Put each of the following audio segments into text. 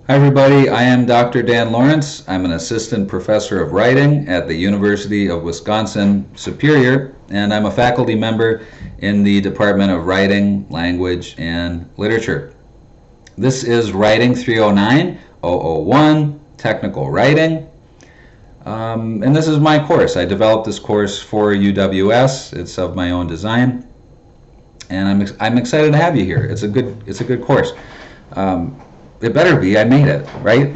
Hi everybody, I am Dr. Dan Lawrence. I'm an assistant professor of writing at the University of Wisconsin-Superior, and I'm a faculty member in the Department of Writing, Language, and Literature. This is Writing 309-001, Technical Writing, and this is my course. I developed this course for UWS. It's of my own design, and I'm excited to have you here. It's a good course. It better be. I made it, right?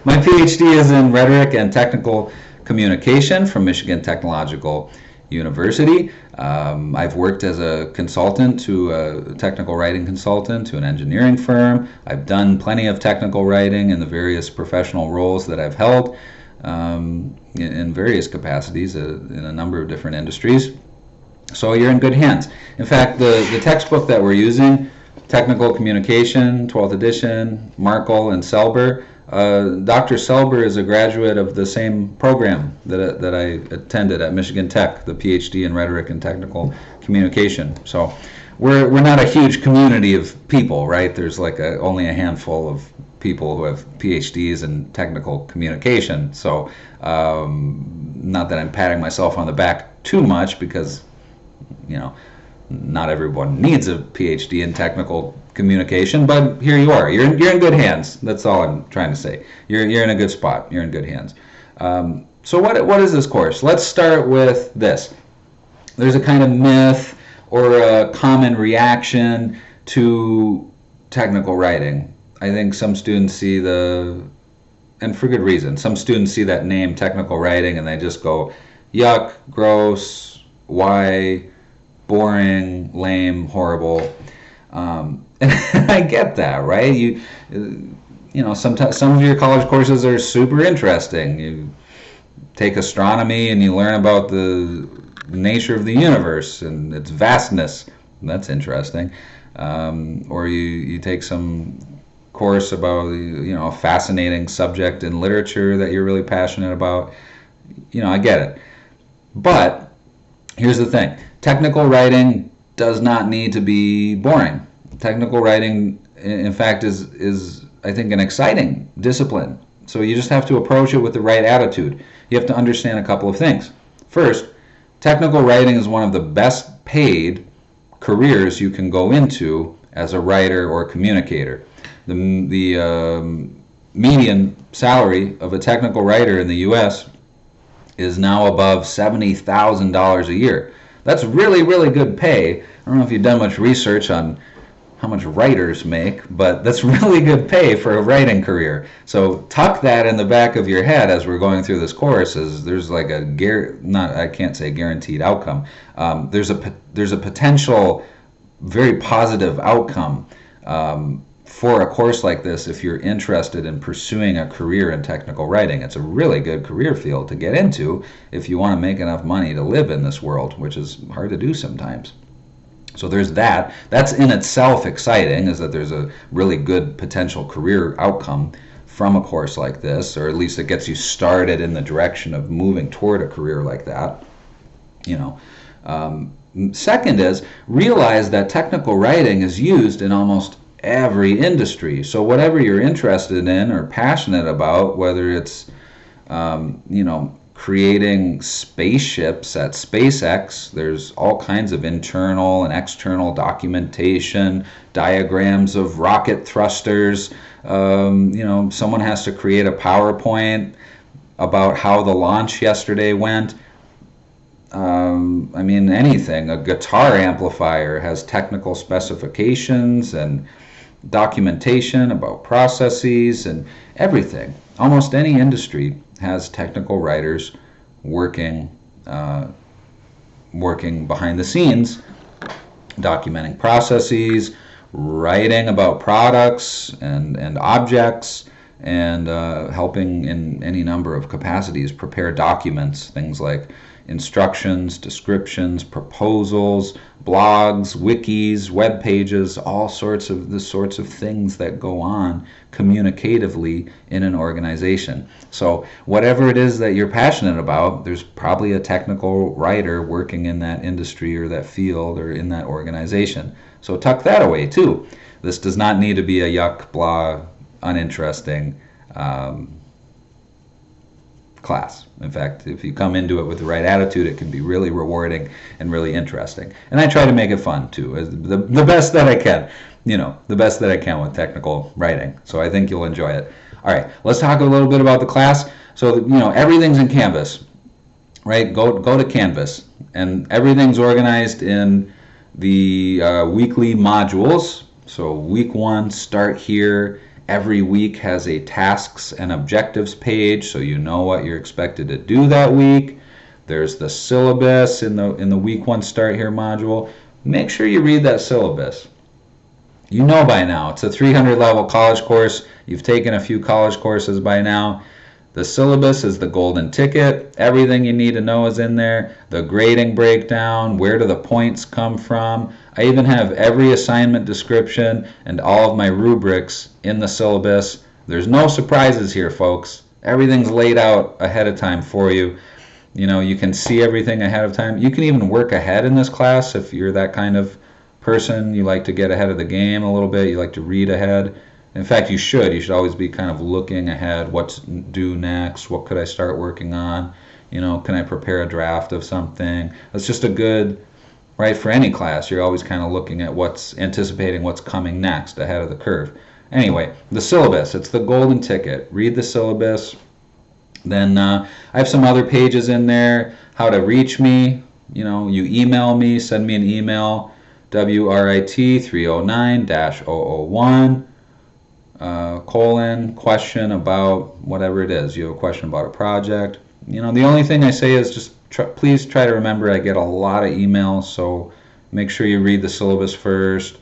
My PhD is in rhetoric and technical communication from Michigan Technological University. I've worked as a consultant to a technical writing consultant to an engineering firm. I've done plenty of technical writing in the various professional roles that I've held in various capacities in a number of different industries. So you're in good hands. In fact, the textbook that we're using, Technical Communication, 12th edition, Markle and Selber. Dr. Selber is a graduate of the same program that I attended at Michigan Tech, the PhD in Rhetoric and Technical Communication. So we're not a huge community of people, right? There's like only a handful of people who have PhDs in technical communication. So not that I'm patting myself on the back too much, because not everyone needs a PhD in technical communication, but here you are. You're in good hands. That's all I'm trying to say. You're in a good spot. You're in good hands. So what is this course? Let's start with this. There's a kind of myth or a common reaction to technical writing. I think some students see and for good reason, some students see that name, technical writing, and they just go, yuck, gross, why, boring, lame, horrible. And I get that, right? Sometimes some of your college courses are super interesting. You take astronomy and you learn about the nature of the universe and its vastness. That's interesting. Or you take some course about a fascinating subject in literature that you're really passionate about. I get it. But here's the thing. Technical writing does not need to be boring. Technical writing, in fact, is I think an exciting discipline. So you just have to approach it with the right attitude. You have to understand a couple of things. First, technical writing is one of the best paid careers you can go into as a writer or communicator. The median salary of a technical writer in the U.S. is now above $70,000 a year. That's really, really good pay. I don't know if you've done much research on how much writers make, but that's really good pay for a writing career. So tuck that in the back of your head as we're going through this course. There's like I can't say guaranteed outcome. There's a potential very positive outcome for a course like this if you're interested in pursuing a career in technical writing. It's a really good career field to get into if you want to make enough money to live in this world, which is hard to do sometimes. So there's that. That's in itself exciting, is that there's a really good potential career outcome from a course like this, or at least it gets you started in the direction of moving toward a career like that. Second is, realize that technical writing is used in almost every industry. So whatever you're interested in or passionate about, whether it's creating spaceships at SpaceX, there's all kinds of internal and external documentation, diagrams of rocket thrusters. Someone has to create a PowerPoint about how the launch yesterday went. Anything. A guitar amplifier has technical specifications and documentation about processes and everything. Almost any industry has technical writers working behind the scenes, documenting processes, writing about products and objects, and helping in any number of capacities prepare documents, things like instructions, descriptions, proposals, blogs, wikis, web pages, all sorts of things that go on communicatively in an organization. So whatever it is that you're passionate about, there's probably a technical writer working in that industry or that field or in that organization. So tuck that away too. This does not need to be a yuck, blah, uninteresting class. In fact, if you come into it with the right attitude, it can be really rewarding and really interesting. And I try to make it fun too, the best that I can, the best that I can with technical writing. So I think you'll enjoy it. All right, let's talk a little bit about the class. So, everything's in Canvas, right? Go to Canvas, and everything's organized in the weekly modules. So week 1, start here. Every week has a tasks and objectives page, so you know what you're expected to do that week. There's the syllabus in the week 1 start here module. Make sure you read that syllabus. You know by now, it's a 300 level college course. You've taken a few college courses by now. The syllabus is the golden ticket. Everything you need to know is in there. The grading breakdown, where do the points come from. I even have every assignment description and all of my rubrics in the syllabus. There's no surprises here, folks. Everything's laid out ahead of time for you. You can see everything ahead of time. You can even work ahead in this class if you're that kind of person. You like to get ahead of the game a little bit. You like to read ahead. In fact, you should always be kind of looking ahead. What's due next? What could I start working on? Can I prepare a draft of something? That's just a good, right, for any class. You're always kind of looking at anticipating what's coming next ahead of the curve. Anyway, the syllabus, it's the golden ticket. Read the syllabus. Then I have some other pages in there. How to reach me. You email me, send me an email, WRIT 309-001. Question about whatever it is. You have a question about a project. The only thing I say is just please try to remember I get a lot of emails, so make sure you read the syllabus first.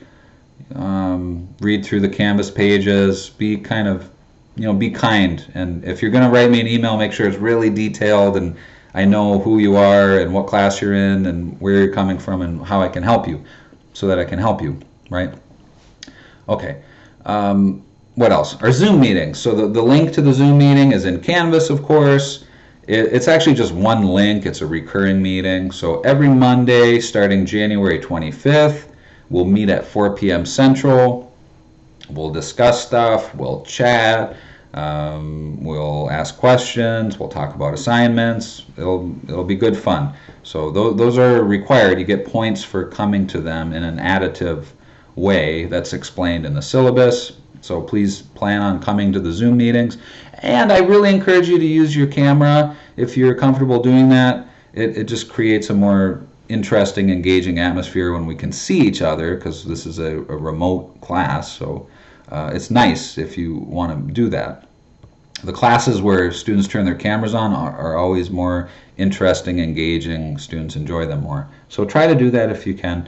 Read through the Canvas pages. Be kind, and if you're going to write me an email, make sure it's really detailed and I know who you are and what class you're in and where you're coming from and how I can help you, so that I can help you, right? Okay. What else? Our Zoom meetings. So the link to the Zoom meeting is in Canvas, of course. It's actually just one link. It's a recurring meeting. So every Monday, starting January 25th, we'll meet at 4 p.m. Central. We'll discuss stuff. We'll chat. We'll ask questions. We'll talk about assignments. It'll be good fun. So those are required. You get points for coming to them in an additive way that's explained in the syllabus. So please plan on coming to the Zoom meetings. And I really encourage you to use your camera if you're comfortable doing that. It just creates a more interesting, engaging atmosphere when we can see each other, because this is a remote class. So it's nice if you want to do that. The classes where students turn their cameras on are always more interesting, engaging. Students enjoy them more. So try to do that if you can.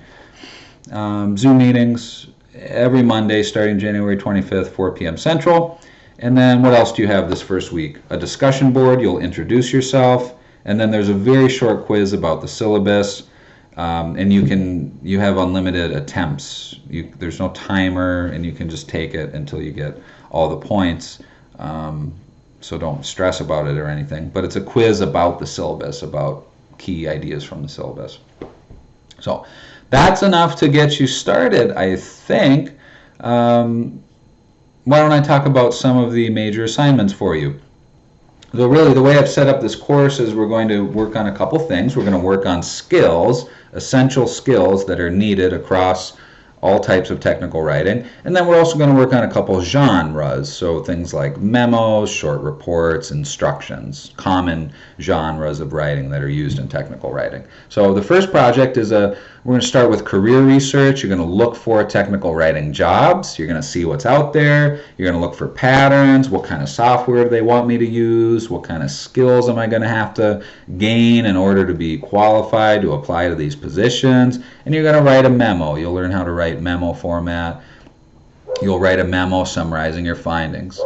Zoom meetings every Monday starting January 25th, 4 p.m. Central. And then what else do you have this first week? A discussion board. You'll introduce yourself. And then there's a very short quiz about the syllabus. And you have unlimited attempts. There's no timer, and you can just take it until you get all the points. So don't stress about it or anything. But it's a quiz about the syllabus, about key ideas from the syllabus. So that's enough to get you started, I think. Why don't I talk about some of the major assignments for you? So really, the way I've set up this course is we're going to work on a couple things. We're going to work on skills, essential skills that are needed across all types of technical writing. And then we're also going to work on a couple genres, so things like memos, short reports, instructions, common genres of writing that are used in technical writing. So the first project is we're going to start with career research. You're going to look for technical writing jobs. You're going to see what's out there. You're going to look for patterns. What kind of software do they want me to use? What kind of skills am I going to have to gain in order to be qualified to apply to these positions? And you're going to write a memo. You'll learn how to write memo format. You'll write a memo summarizing your findings.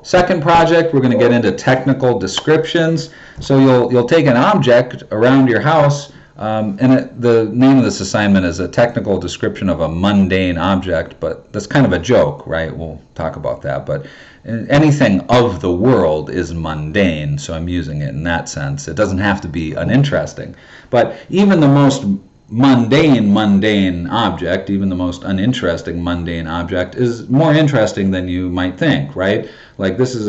Second project, we're going to get into technical descriptions. So you'll take an object around your house, the name of this assignment is a technical description of a mundane object, but that's kind of a joke, right? We'll talk about that. But anything of the world is mundane, so I'm using it in that sense. It doesn't have to be uninteresting. But even the most mundane object, even the most uninteresting mundane object, is more interesting than you might think, right? Like this is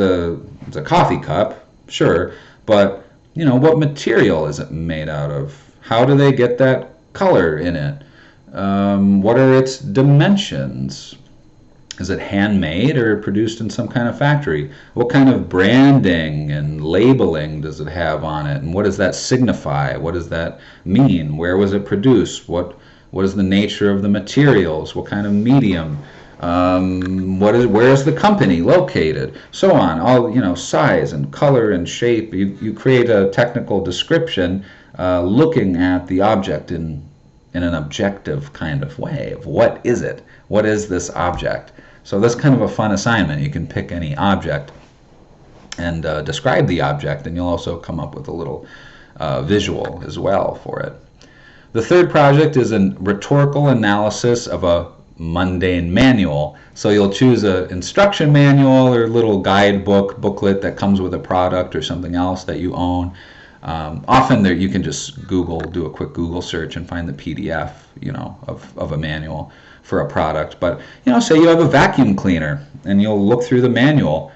it's a coffee cup, sure, but what material is it made out of? How do they get that color in it? What are its dimensions? Is it handmade or produced in some kind of factory? What kind of branding and labeling does it have on it? And what does that signify? What does that mean? Where was it produced? What is the nature of the materials? What kind of medium? Where is the company located? So on. All size and color and shape. You create a technical description looking at the object in an objective kind of way of what is it? What is this object? So that's kind of a fun assignment. You can pick any object and describe the object, and you'll also come up with a little visual as well for it. The third project is a rhetorical analysis of a mundane manual. So you'll choose an instruction manual or little booklet that comes with a product or something else that you own. Often you can just do a quick Google search and find the PDF, of a manual for a product. But say you have a vacuum cleaner and you'll look through the manual.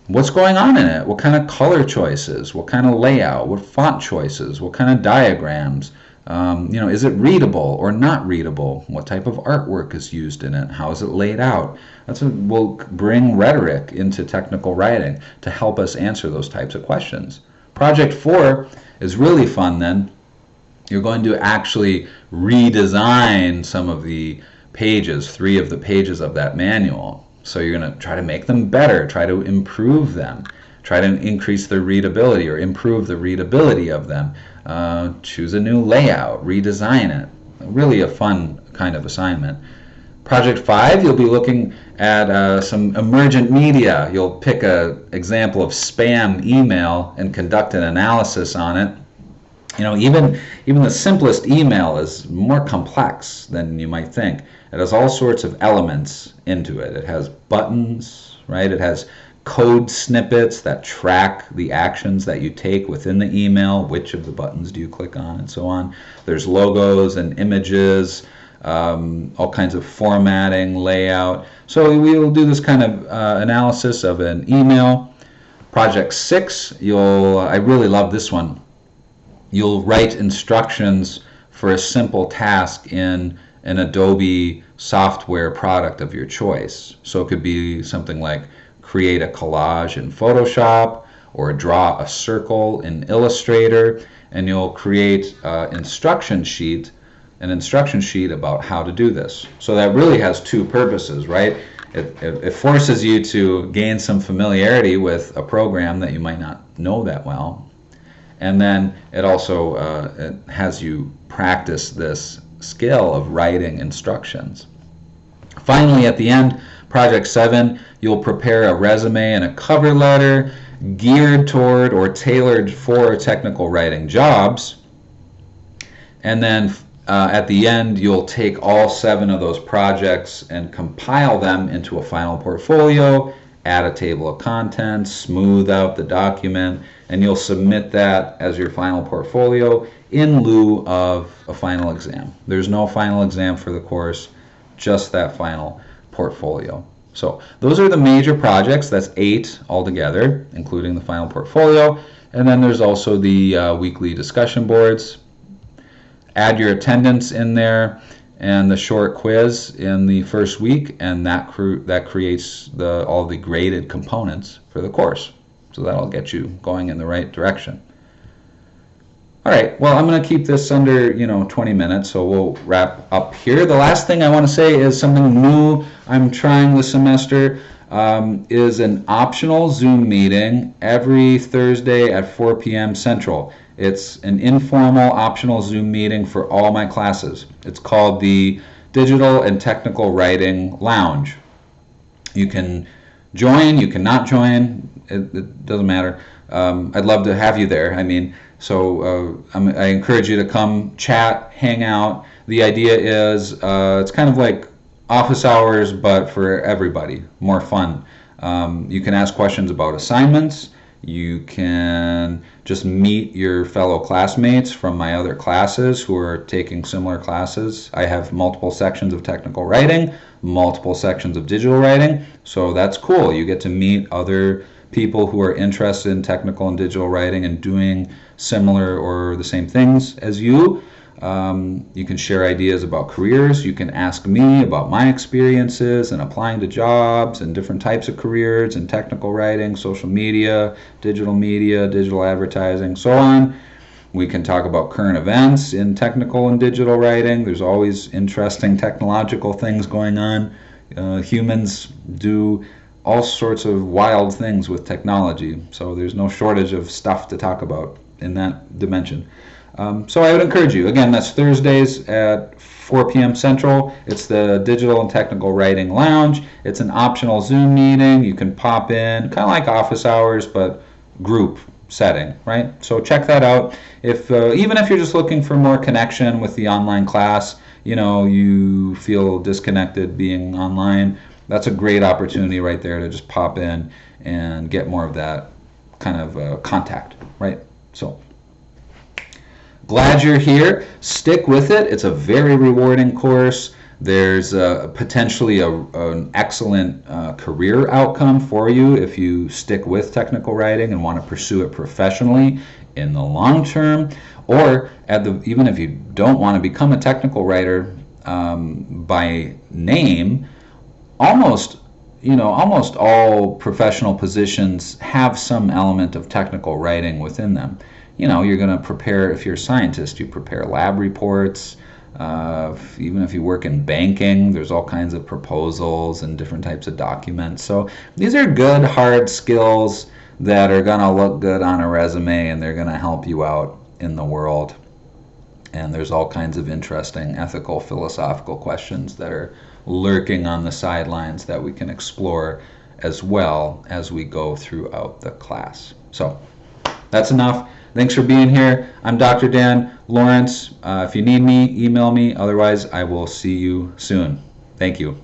What's going on in it? What kind of color choices? What kind of layout? What font choices? What kind of diagrams? Is it readable or not readable? What type of artwork is used in it? How is it laid out? We'll bring rhetoric into technical writing to help us answer those types of questions. Project 4 is really fun then. You're going to actually redesign some of the pages, 3 of the pages of that manual. So you're going to try to make them better, try to improve them, try to increase their readability or improve the readability of them. Choose a new layout, redesign it. Really a fun kind of assignment. Project 5, you'll be looking at some emergent media. You'll pick an example of spam email and conduct an analysis on it. Even the simplest email is more complex than you might think. It has all sorts of elements into it. It has buttons, right? It has code snippets that track the actions that you take within the email. Which of the buttons do you click on, and so on. There's logos and images, all kinds of formatting, layout. So we will do this kind of analysis of an email. Project 6, I really love this one. You'll write instructions for a simple task in an Adobe software product of your choice. So it could be something like create a collage in Photoshop or draw a circle in Illustrator, and you'll create an instruction sheet about how to do this. So that really has 2 purposes, right? It forces you to gain some familiarity with a program that you might not know that well. And then it also it has you practice this skill of writing instructions. Finally, at the end, Project 7, you'll prepare a resume and a cover letter geared toward or tailored for technical writing jobs. And then at the end, you'll take all 7 of those projects and compile them into a final portfolio, add a table of contents, smooth out the document, and you'll submit that as your final portfolio in lieu of a final exam. There's no final exam for the course, just that final portfolio. So those are the major projects. That's 8 altogether, including the final portfolio. And then there's also the weekly discussion boards. Add your attendance in there and the short quiz in the first week, and that creates all the graded components for the course. So that'll get you going in the right direction. All right, well, I'm going to keep this under 20 minutes, so we'll wrap up here. The last thing I want to say is something new I'm trying this semester is an optional Zoom meeting every Thursday at 4 p.m. Central. It's an informal optional Zoom meeting for all my classes. It's called the Digital and Technical Writing Lounge. You can join, you cannot join, it doesn't matter. I'd love to have you there. So I encourage you to come chat, hang out. The idea is it's kind of like office hours, but for everybody, more fun. You can ask questions about assignments. You can just meet your fellow classmates from my other classes who are taking similar classes. I have multiple sections of technical writing, multiple sections of digital writing, so that's cool. You get to meet other people who are interested in technical and digital writing and doing similar or the same things as you. You can share ideas about careers. You can ask me about my experiences and applying to jobs and different types of careers in technical writing, social media, digital advertising, so on. We can talk about current events in technical and digital writing. There's always interesting technological things going on. Humans do all sorts of wild things with technology, so there's no shortage of stuff to talk about in that dimension. So I would encourage you. Again, that's Thursdays at 4 p.m. Central. It's the Digital and Technical Writing Lounge. It's an optional Zoom meeting. You can pop in, kind of like office hours, but group setting, right? So check that out. If even if you're just looking for more connection with the online class, you feel disconnected being online, that's a great opportunity right there to just pop in and get more of that kind of contact, right? So glad you're here. Stick with it. It's a very rewarding course. There's potentially an excellent career outcome for you if you stick with technical writing and want to pursue it professionally in the long term. Or even if you don't want to become a technical writer by name, almost all professional positions have some element of technical writing within them. You're going to prepare, if you're a scientist, you prepare lab reports. Even if you work in banking, there's all kinds of proposals and different types of documents. So these are good, hard skills that are going to look good on a resume, and they're going to help you out in the world. And there's all kinds of interesting ethical, philosophical questions that are lurking on the sidelines that we can explore as well as we go throughout the class. So that's enough. Thanks for being here. I'm Dr. Dan Lawrence. If you need me, email me. Otherwise, I will see you soon. Thank you.